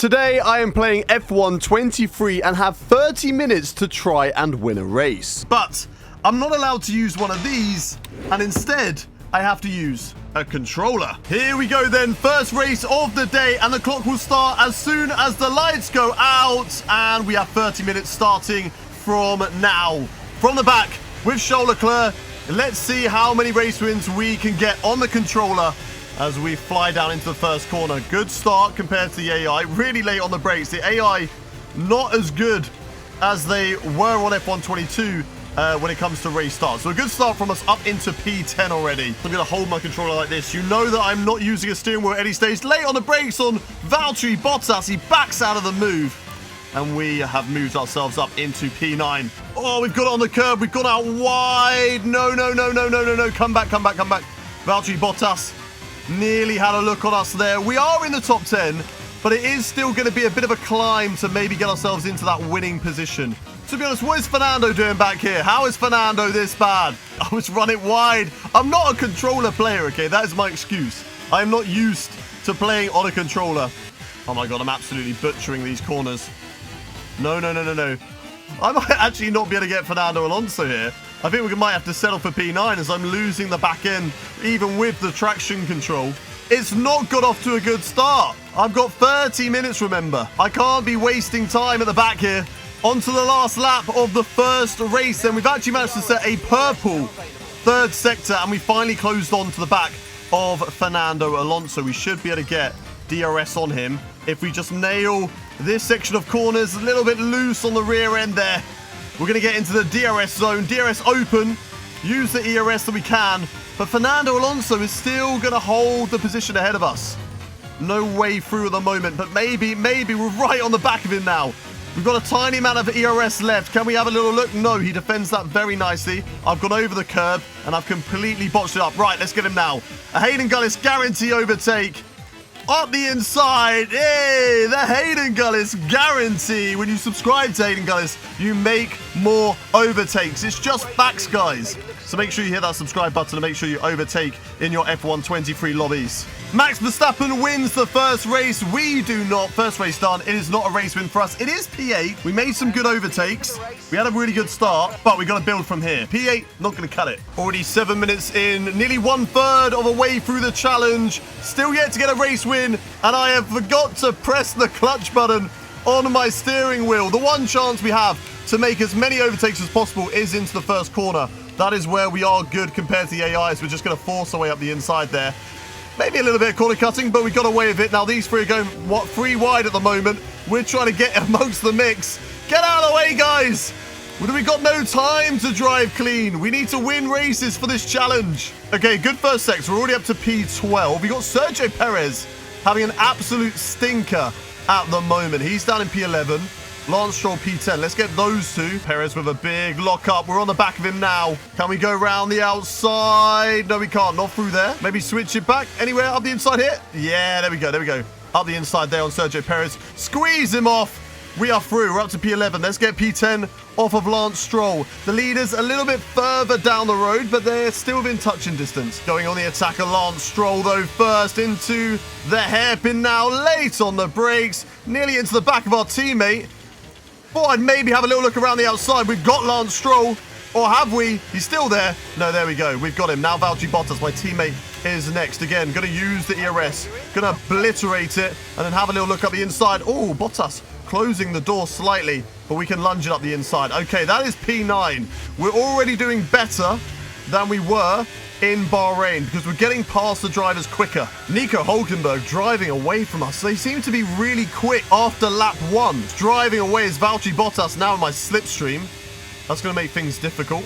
Today I am playing F1 23 and have 30 minutes to try and win a race. But I'm not allowed to use one of these, and instead I have to use a controller. Here we go then, first race of the day, and the clock will start as soon as the lights go out, and we have 30 minutes starting from now. From the back with Charles Leclerc, let's see how many race wins we can get on the controller as we fly down into the first corner. Good start compared to the AI. Really late on the brakes. The AI not as good as they were on F1 22 when it comes to race starts. So a good start from us up into P10 already. I'm going to hold my controller like this. You know that I'm not using a steering wheel at any stage. Late on the brakes on Valtteri Bottas. He backs out of the move. And we have moved ourselves up into P9. Oh, we've got it on the curb. We've gone out wide. No. Come back. Valtteri Bottas nearly had a look on us there. We are in the top 10, but it is still going to be a bit of a climb to maybe get ourselves into that winning position. To be honest, what is Fernando doing back here? How is Fernando this bad? I was running wide. I'm not a controller player, okay? That is my excuse. I am not used to playing on a controller. Oh my God, I'm absolutely butchering these corners. No. I might actually not be able to get Fernando Alonso here. I think we might have to settle for P9 as I'm losing the back end, even with the traction control. It's not got off to a good start. I've got 30 minutes, remember. I can't be wasting time at the back here. On to the last lap of the first race, and we've actually managed to set a purple third sector, and we finally closed on to the back of Fernando Alonso. We should be able to get DRS on him if we just nail this section of corners. A little bit loose on the rear end there. We're going to get into the DRS zone. DRS open. Use the ERS that we can. But Fernando Alonso is still going to hold the position ahead of us. No way through at the moment. But maybe we're right on the back of him now. We've got a tiny amount of ERS left. Can we have a little look? No, he defends that very nicely. I've gone over the curb and I've completely botched it up. Right, let's get him now. A Hayden Gullis guarantee overtake. Up the inside. Hey, the Hayden Gullis guarantee. When you subscribe to Hayden Gullis, you make more overtakes. It's just facts, guys. So make sure you hit that subscribe button and make sure you overtake in your F1 23 lobbies. Max Verstappen wins the first race. We do not. First race done. It is not a race win for us. It is P8. We made some good overtakes. We had a really good start, but we got to build from here. P8, not going to cut it. Already 7 minutes in, nearly 1/3 of a way through the challenge. Still yet to get a race win, and I have forgot to press the clutch button on my steering wheel. The one chance we have to make as many overtakes as possible is into the first corner. That is where we are good compared to the AIs. We're just going to force our way up the inside there. Maybe a little bit of corner cutting, but we got away with it. Now these three are going, what, 3 wide at the moment. We're trying to get amongst the mix. Get out of the way, guys. We got no time to drive clean. We need to win races for this challenge. Okay, good first sector. We're already up to P12. We got Sergio Perez having an absolute stinker at the moment. He's down in P11. Lance Stroll P10. Let's get those two. Perez with a big lock-up. We're on the back of him now. Can we go around the outside? No, we can't. Not through there. Maybe switch it back. Anywhere up the inside here? Yeah, there we go. Up the inside there on Sergio Perez. Squeeze him off. We are through. We're up to P11. Let's get P10 off of Lance Stroll. The leader's a little bit further down the road, but they're still within touching distance. Going on the attack of Lance Stroll, though, first into the hairpin now. Late on the brakes. Nearly into the back of our teammate. Thought I'd maybe have a little look around the outside. We've got Lance Stroll. Or have we? He's still there. No, there we go. We've got him. Now Valtteri Bottas, my teammate, is next. Again, going to use the ERS. Going to obliterate it. And then have a little look up the inside. Oh, Bottas closing the door slightly. But we can lunge it up the inside. Okay, that is P9. We're already doing better than we were in Bahrain because we're getting past the drivers quicker. Nico Hulkenberg driving away from us. They seem to be really quick after lap 1. Driving away is Valtteri Bottas now in my slipstream. That's going to make things difficult.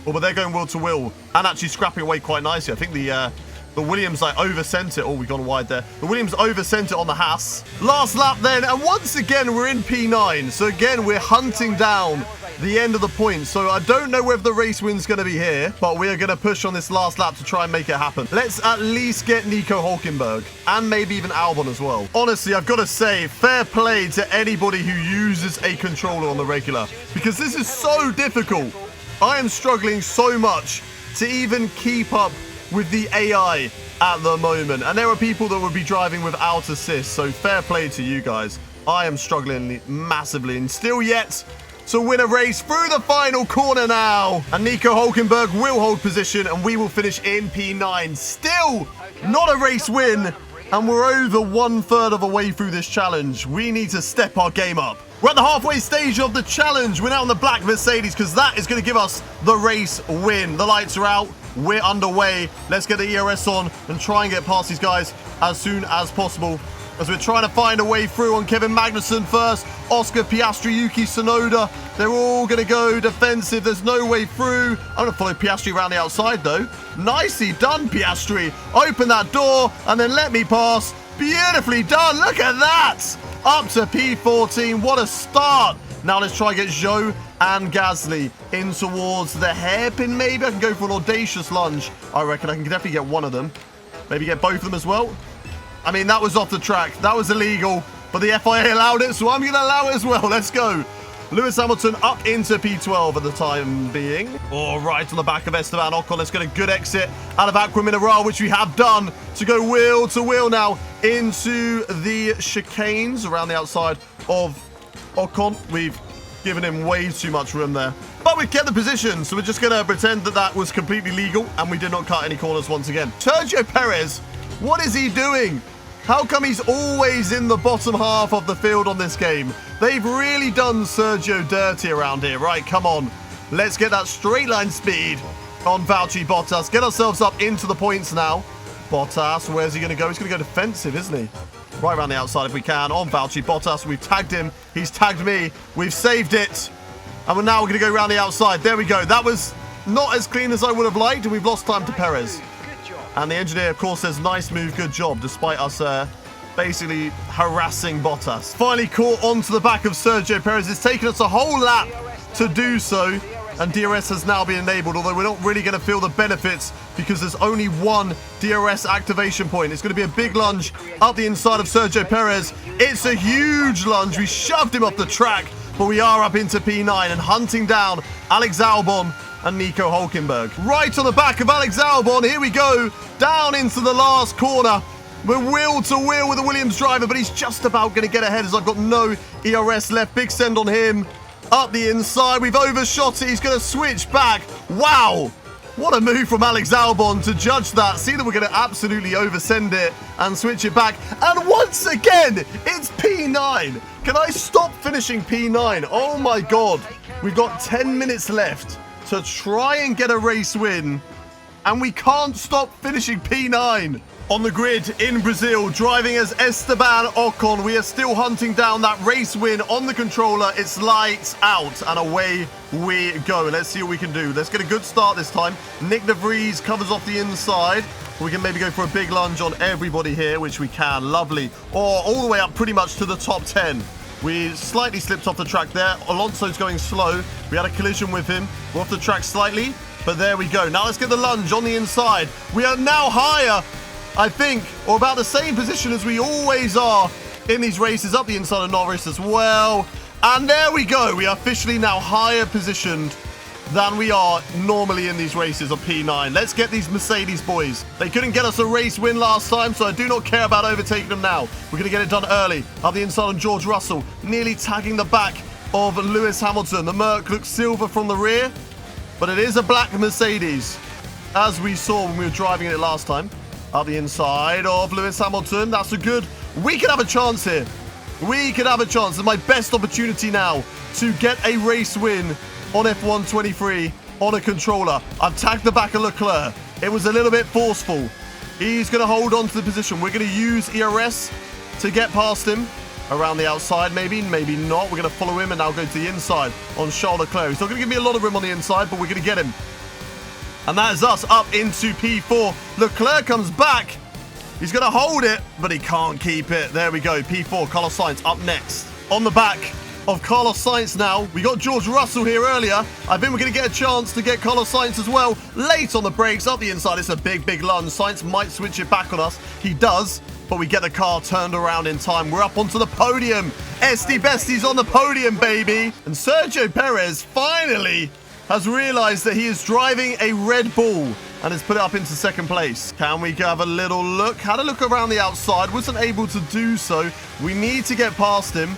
Oh, but they're going wheel to wheel and actually scrapping away quite nicely. I think the Williams like over-sent it. Oh, we've gone wide there. The Williams over-sent it on the Haas. Last lap then, and once again we're in P9. So again, we're hunting down the end of the point. So I don't know whether the race win's going to be here, but we are going to push on this last lap to try and make it happen. Let's at least get Nico Hulkenberg and maybe even Albon as well. Honestly, I've got to say, fair play to anybody who uses a controller on the regular because this is so difficult. I am struggling so much to even keep up with the AI at the moment. And there are people that would be driving without assist, so fair play to you guys. I am struggling massively and still yet to win a race through the final corner now. And Nico Hulkenberg will hold position and we will finish in P9. Still not a race win. And we're over 1/3 of the way through this challenge. We need to step our game up. We're at the halfway stage of the challenge. We're now in the black Mercedes because that is going to give us the race win. The lights are out. We're underway. Let's get the ERS on and try and get past these guys as soon as possible. As we're trying to find a way through on Kevin Magnussen first. Oscar Piastri, Yuki Tsunoda. They're all going to go defensive. There's no way through. I'm going to follow Piastri around the outside though. Nicely done, Piastri. Open that door and then let me pass. Beautifully done. Look at that. Up to P14. What a start. Now let's try and get Zhou and Gasly in towards the hairpin maybe. I can go for an audacious lunge. I reckon I can definitely get one of them. Maybe get both of them as well. I mean, that was off the track. That was illegal, but the FIA allowed it, so I'm going to allow it as well. Let's go. Lewis Hamilton up into P12 at the time being. All right, on the back of Esteban Ocon. Let's get a good exit out of Aqua Mineral, which we have done, to go wheel to wheel now into the chicanes around the outside of Ocon. We've given him way too much room there. But we've kept the position, so we're just going to pretend that that was completely legal, and we did not cut any corners once again. Sergio Perez, what is he doing? How come he's always in the bottom half of the field on this game? They've really done Sergio dirty around here. Right, come on. Let's get that straight line speed on Valtteri Bottas. Get ourselves up into the points now. Bottas, where's he going to go? He's going to go defensive, isn't he? Right around the outside if we can on Valtteri Bottas. We've tagged him. He's tagged me. We've saved it. And now we're going to go around the outside. There we go. That was not as clean as I would have liked, and we've lost time to Perez. And the engineer, of course, says, nice move, good job, despite us basically harassing Bottas. Finally caught onto the back of Sergio Perez. It's taken us a whole lap to do so. And DRS has now been enabled, although we're not really going to feel the benefits because there's only one DRS activation point. It's going to be a big lunge up the inside of Sergio Perez. It's a huge lunge. We shoved him off the track, but we are up into P9 and hunting down Alex Albon and Nico Hulkenberg. Right on the back of Alex Albon, here we go, down into the last corner. We're wheel to wheel with the Williams driver, but he's just about going to get ahead as I've got no ERS left. Big send on him. Up the inside, we've overshot it. He's going to switch back. Wow, what a move from Alex Albon to judge that. See that we're going to absolutely oversend it and switch it back. And once again, it's P9. Can I stop finishing P9? Oh my God, we've got 10 minutes left to try and get a race win, and we can't stop finishing P9. On the grid in Brazil, driving as Esteban Ocon, we are still hunting down that race win on the controller. It's lights out, and away we go. Let's see what we can do. Let's get a good start this time. Nick De Vries covers off the inside. We can maybe go for a big lunge on everybody here, which we can. Lovely. Or all the way up pretty much to the top 10. We slightly slipped off the track there. Alonso's going slow. We had a collision with him. We're off the track slightly, but there we go. Now let's get the lunge on the inside. We are now higher, I think, or about the same position as we always are in these races, up the inside of Norris as well. And there we go. We are officially now higher positioned than we are normally in these races of P9. Let's get these Mercedes boys. They couldn't get us a race win last time, so I do not care about overtaking them now. We're going to get it done early. Up the inside on George Russell, nearly tagging the back of Lewis Hamilton. The Merc looks silver from the rear, but it is a black Mercedes, as we saw when we were driving it last time. Up the inside of Lewis Hamilton. That's a good... We could have a chance here. We could have a chance. It's my best opportunity now to get a race win on F1 23 on a controller. I've tagged the back of Leclerc. It was a little bit forceful. He's going to hold on to the position. We're going to use ERS to get past him. Around the outside, maybe not. We're going to follow him and now go to the inside on Charles Leclerc. He's not going to give me a lot of room on the inside, but we're going to get him. And that is us up into P4. Leclerc comes back. He's going to hold it, but he can't keep it. There we go. P4, Carlos Sainz up next. On the back of Carlos Sainz now. We got George Russell here earlier. I think we're going to get a chance to get Carlos Sainz as well. Late on the brakes, up the inside. It's a big lunge. Sainz might switch it back on us. He does, but we get the car turned around in time. We're up onto the podium. Esty Bestie's on the podium, baby. And Sergio Perez finally has realized that he is driving a Red Bull and has put it up into second place. Can we have a little look? Had a look around the outside, wasn't able to do so. We need to get past him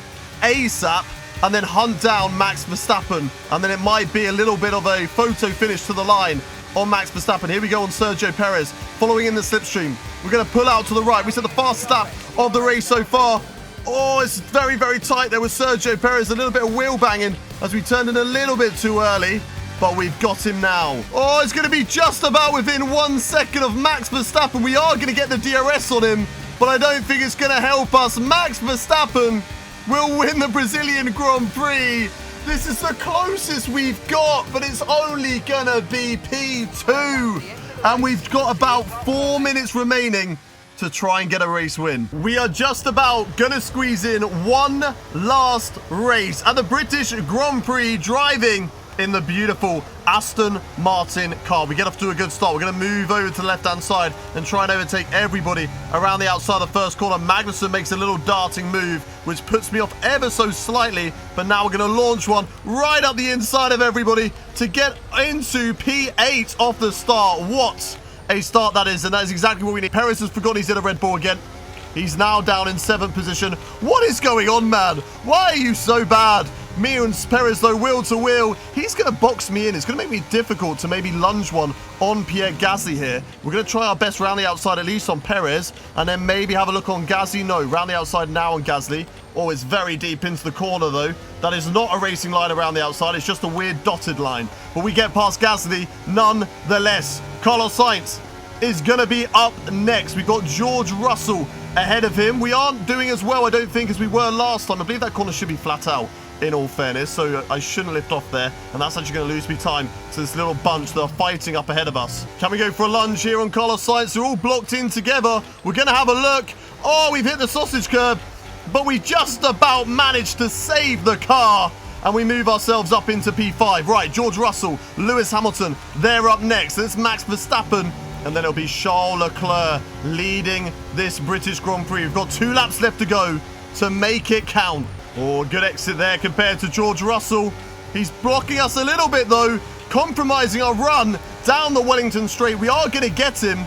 ASAP and then hunt down Max Verstappen, and then it might be a little bit of a photo finish to the line on Max Verstappen. Here we go on Sergio Perez, following in the slipstream. We're going to pull out to the right. We said the fastest lap of the race so far. Oh, it's very, very tight there with Sergio Perez. A little bit of wheel banging as we turned in a little bit too early, but we've got him now. Oh, it's going to be just about within 1 second of Max Verstappen. We are going to get the DRS on him, but I don't think it's going to help us. Max Verstappen will win the Brazilian Grand Prix. This is the closest we've got, but it's only going to be P2. And we've got about 4 minutes remaining to try and get a race win. We are just about going to squeeze in one last race at the British Grand Prix, driving in the beautiful Aston Martin car. We get off to a good start. We're going to move over to the left-hand side and try and overtake everybody around the outside of the first corner. Magnussen makes a little darting move, which puts me off ever so slightly, but now we're going to launch one right up the inside of everybody to get into P8 off the start. What a start that is, and that is exactly what we need. Perez has forgotten he's in a Red Bull again. He's now down in 7th position. What is going on, man? Why are you so bad? Me and Perez, though, wheel to wheel. He's going to box me in. It's going to make me difficult to maybe lunge one on Pierre Gasly here. We're going to try our best round the outside, at least on Perez, and then maybe have a look on Gasly. No, round the outside now on Gasly. Oh, it's very deep into the corner, though. That is not a racing line around the outside. It's just a weird dotted line. But we get past Gasly nonetheless. Carlos Sainz is going to be up next. We've got George Russell ahead of him. We aren't doing as well, I don't think, as we were last time. I believe that corner should be flat out, in all fairness, so I shouldn't lift off there, and that's actually going to lose me time to this little bunch that are fighting up ahead of us. Can we go for a lunge here on Carlos Sainz? They're all blocked in together. We're going to have a look. Oh, we've hit the sausage curb, but we just about managed to save the car, and we move ourselves up into P5. Right, George Russell, Lewis Hamilton, they're up next. It's Max Verstappen, and then it'll be Charles Leclerc leading this British Grand Prix. We've got 2 laps left to go to make it count. Oh, good exit there compared to George Russell. He's blocking us a little bit, though, compromising our run down the Wellington Straight. We are going to get him,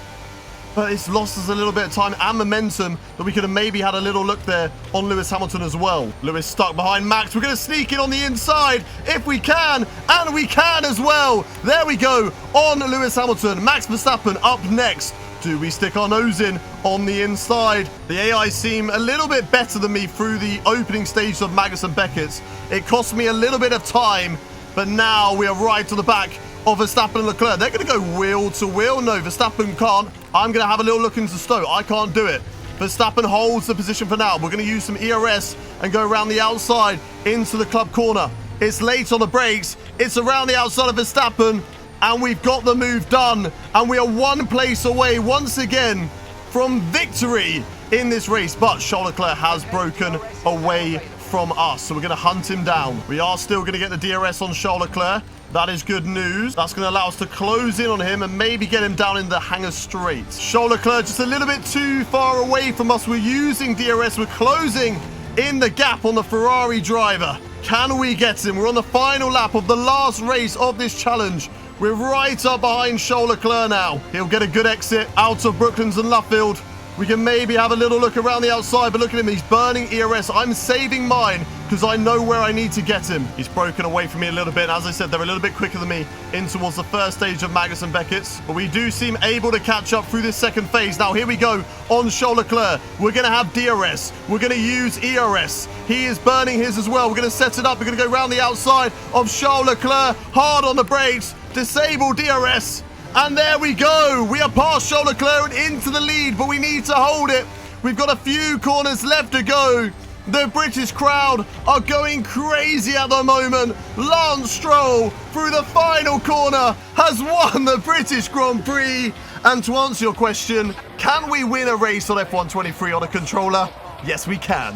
but it's lost us a little bit of time and momentum that we could have maybe had a little look there on Lewis Hamilton as well. Lewis stuck behind Max. We're going to sneak in on the inside if we can, and we can as well. There we go on Lewis Hamilton. Max Verstappen up next. Do we stick our nose in on the inside? The AI seem a little bit better than me through the opening stages of Magnussen Beckett. It cost me a little bit of time, but now we are right to the back of Verstappen and Leclerc. They're going to go wheel to wheel. No, Verstappen can't. I'm going to have a little look into Stowe. I can't do it. Verstappen holds the position for now. We're going to use some ERS and go around the outside into the club corner. It's late on the brakes. It's around the outside of Verstappen. And we've got the move done. And we are 1 place away once again from victory in this race. But Charles Leclerc has broken away from us. So we're going to hunt him down. We are still going to get the DRS on Charles Leclerc. That is good news. That's going to allow us to close in on him and maybe get him down in the hangar straight. Charles Leclerc just a little bit too far away from us. We're using DRS. We're closing in the gap on the Ferrari driver. Can we get him? We're on the final lap of the last race of this challenge. We're right up behind Charles Leclerc now. He'll get a good exit out of Brooklands and Luffield. We can maybe have a little look around the outside, but look at him. He's burning ERS. I'm saving mine because I know where I need to get him. He's broken away from me a little bit. As I said, they're a little bit quicker than me in towards the first stage of Magnussen Beckett. But we do seem able to catch up through this second phase. Now, here we go on Charles Leclerc. We're going to have DRS. We're going to use ERS. He is burning his as well. We're going to set it up. We're going to go around the outside of Charles Leclerc. Hard on the brakes. Disable DRS. And there we go. We are past Charles Leclerc and into the lead, but we need to hold it. We've got a few corners left to go. The British crowd are going crazy at the moment. Lance Stroll, through the final corner, has won the British Grand Prix. And to answer your question, can we win a race on F1 23 on a controller? Yes, we can.